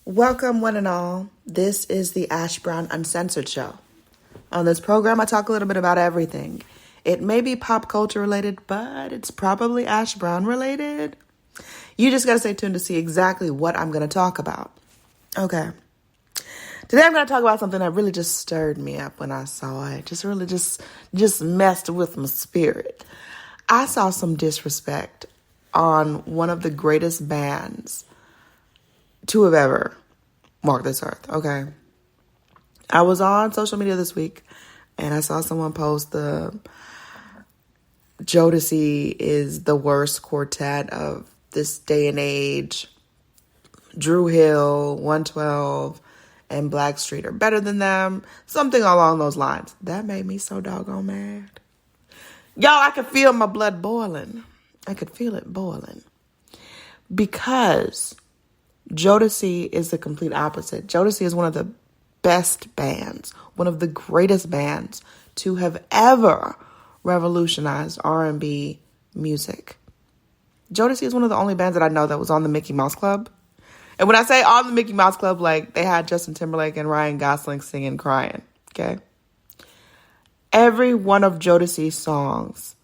Welcome, one and all. This is the Ash Brown Uncensored Show. On this program, I talk a little bit about everything. It may be pop culture related, but it's probably Ash Brown related. You just got to stay tuned to see exactly what I'm going to talk about. Okay. Today I'm going to talk about something that really just stirred me up when I saw it. Just messed with my spirit. I saw some disrespect on one of the greatest bands to have ever walked this earth, okay? I was on social media this week, and I saw someone post the Jodeci is the worst quartet of this day and age. Dru Hill, 112, and Blackstreet are better than them. Something along those lines. That made me so doggone mad. Y'all, I could feel my blood boiling. I could feel it boiling. Because Jodeci is the complete opposite. Jodeci is one of the best bands, one of the greatest bands to have ever revolutionized R&B music. Jodeci is one of the only bands that I know that was on the Mickey Mouse Club. And when I say on the Mickey Mouse Club, like they had Justin Timberlake and Ryan Gosling singing Crying, okay? Every one of Jodeci's songs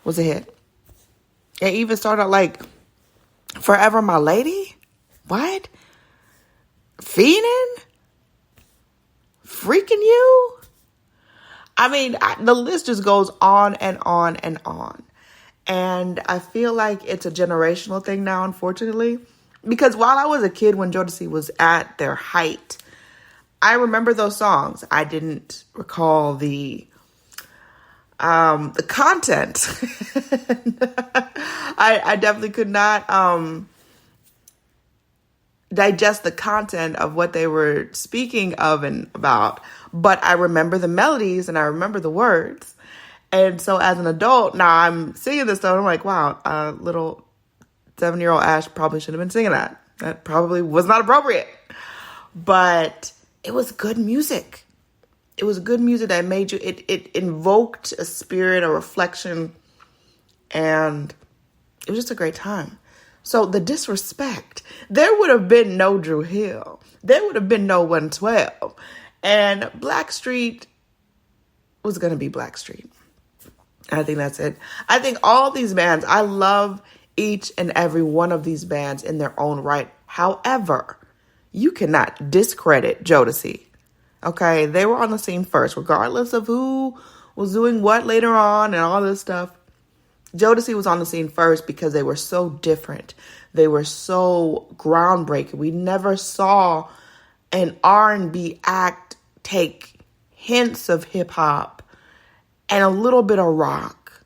was a hit. It even started out like Forever My Lady? What? Fiendin'? Freaking You? I mean, the list just goes on and on and on. And I feel like it's a generational thing now, unfortunately. Because while I was a kid when Jodeci was at their height, I remember those songs. I didn't recall the content. I definitely could not digest the content of what they were speaking of and about, but I remember the melodies and I remember the words. And so as an adult, now I'm singing this stuff and I'm like, wow, little 7-year-old Ash probably should have been singing that. That probably was not appropriate. But it was good music. It was good music that made you, it invoked a spirit, a reflection, and it was just a great time. So the disrespect, there would have been no Dru Hill. There would have been no 112. And Blackstreet was going to be Blackstreet. I think that's it. I think all these bands, I love each and every one of these bands in their own right. However, you cannot discredit Jodeci. Okay, they were on the scene first, regardless of who was doing what later on and all this stuff. Jodeci was on the scene first because they were so different. They were so groundbreaking. We never saw an R&B act take hints of hip hop and a little bit of rock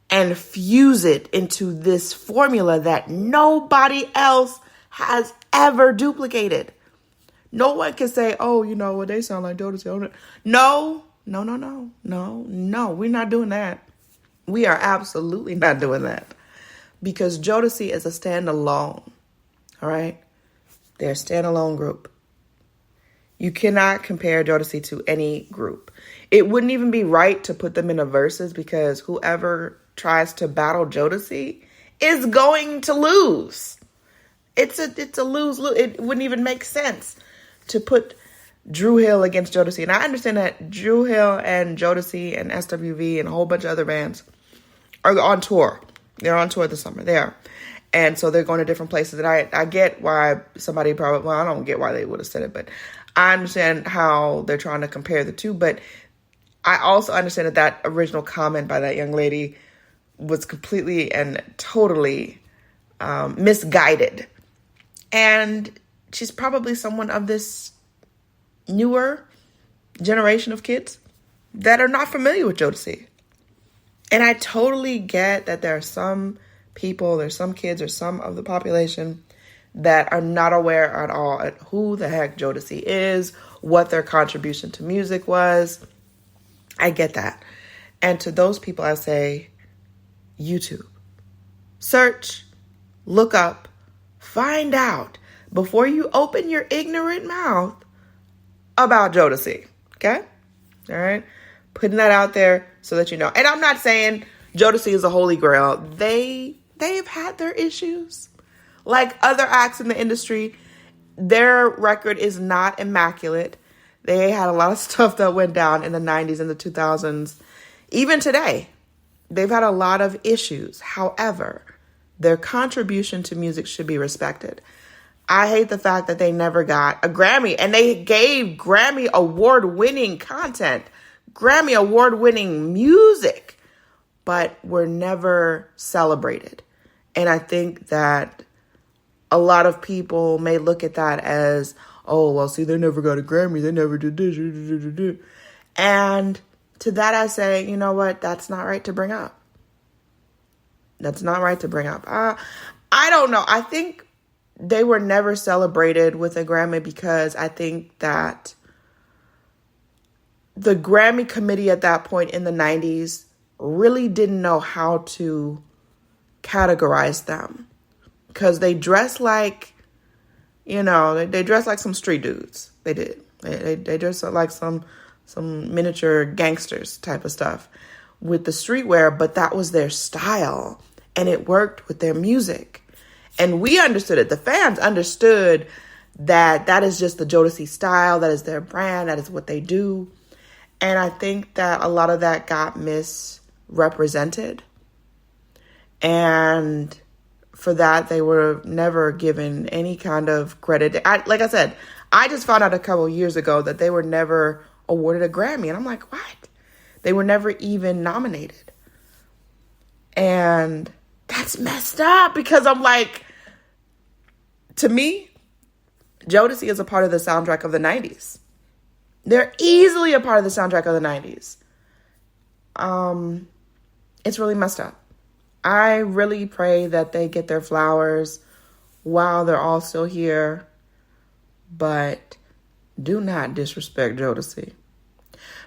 and fuse it into this formula that nobody else has ever duplicated. No one can say, oh, you know what, they sound like Jodeci. No, we're not doing that. We are absolutely not doing that because Jodeci is a standalone, all right? They're a standalone group. You cannot compare Jodeci to any group. It wouldn't even be right to put them in a versus because whoever tries to battle Jodeci is going to lose. It's a lose-lose. It wouldn't even make sense to put Dru Hill against Jodeci. And I understand that Dru Hill and Jodeci and SWV and a whole bunch of other bands are on tour. They're on tour this summer. They are. And so they're going to different places. And I get why somebody probably, well, I don't get why they would have said it, but I understand how they're trying to compare the two. But I also understand that original comment by that young lady was completely and totally misguided. And she's probably someone of this newer generation of kids that are not familiar with Jodeci. And I totally get that there are some people, there's some kids or some of the population that are not aware at all at who the heck Jodeci is, what their contribution to music was. I get that. And to those people, I say, YouTube. Search, look up, find out before you open your ignorant mouth about Jodeci. Okay? All right? Putting that out there so that you know. And I'm not saying Jodeci is a holy grail. They've had their issues. Like other acts in the industry, their record is not immaculate. They had a lot of stuff that went down in the 90s and the 2000s. Even today, they've had a lot of issues. However, their contribution to music should be respected. I hate the fact that they never got a Grammy, and they gave Grammy award-winning content, Grammy award-winning music, but were never celebrated. And I think that a lot of people may look at that as, oh, well, see, they never got a Grammy. They never did this. And to that I say, you know what? That's not right to bring up. That's not right to bring up. I don't know. I think they were never celebrated with a Grammy because I think that the Grammy committee at that point in the 90s really didn't know how to categorize them. Because they dress like, they dress like some street dudes. They did. They dress like some miniature gangsters type of stuff with the streetwear, but that was their style and it worked with their music. And we understood it. The fans understood that is just the Jodeci style. That is their brand. That is what they do. And I think that a lot of that got misrepresented. And for that, they were never given any kind of credit. Like I said, I just found out a couple of years ago that they were never awarded a Grammy. And I'm like, what? They were never even nominated. And that's messed up because I'm like, to me, Jodeci is a part of the soundtrack of the 90s. They're easily a part of the soundtrack of the 90s. It's really messed up. I really pray that they get their flowers while they're all still here. But do not disrespect Jodeci.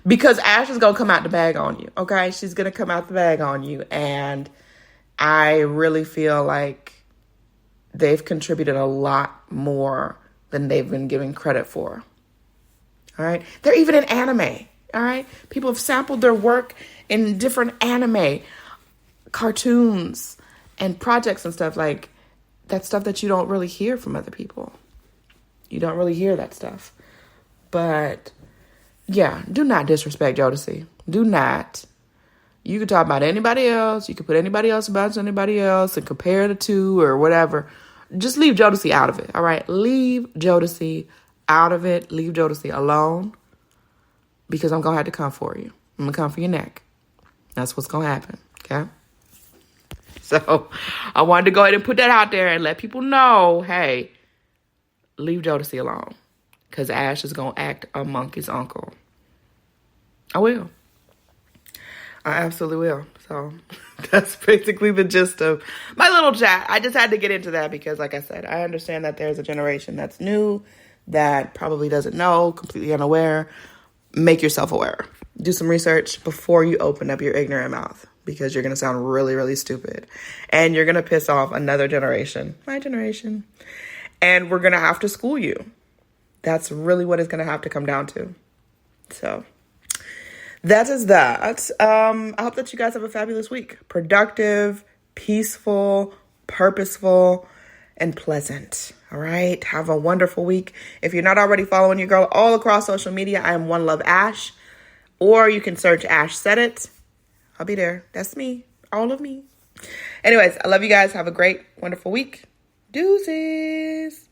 Because Ash is going to come out the bag on you, okay? She's going to come out the bag on you. And I really feel like they've contributed a lot more than they've been given credit for. All right? They're even in anime, all right? People have sampled their work in different anime, cartoons, and projects and stuff. Like, that's stuff that you don't really hear from other people. You don't really hear that stuff. But, yeah, do not disrespect Jodeci. Do not. You can talk about anybody else. You can put anybody else about anybody else and compare the two or whatever. Just leave Jodeci out of it, all right? Leave Jodeci out of it. Leave Jodeci alone because I'm going to have to come for you. I'm going to come for your neck. That's what's going to happen, okay? So I wanted to go ahead and put that out there and let people know, hey, leave Jodeci alone because Ash is going to act a monkey's uncle. I will. I absolutely will. So that's basically the gist of my little chat. I just had to get into that because, like I said, I understand that there's a generation that's new that probably doesn't know, completely unaware. Make yourself aware. Do some research before you open up your ignorant mouth because you're going to sound really, really stupid. And you're going to piss off another generation, my generation. And we're going to have to school you. That's really what it's going to have to come down to. So that is that. I hope that you guys have a fabulous week. Productive, peaceful, purposeful, and pleasant. All right. Have a wonderful week. If you're not already following your girl all across social media, I am One Love Ash. Or you can search Ash Said It. I'll be there. That's me. All of me. Anyways, I love you guys. Have a great, wonderful week. Deuces.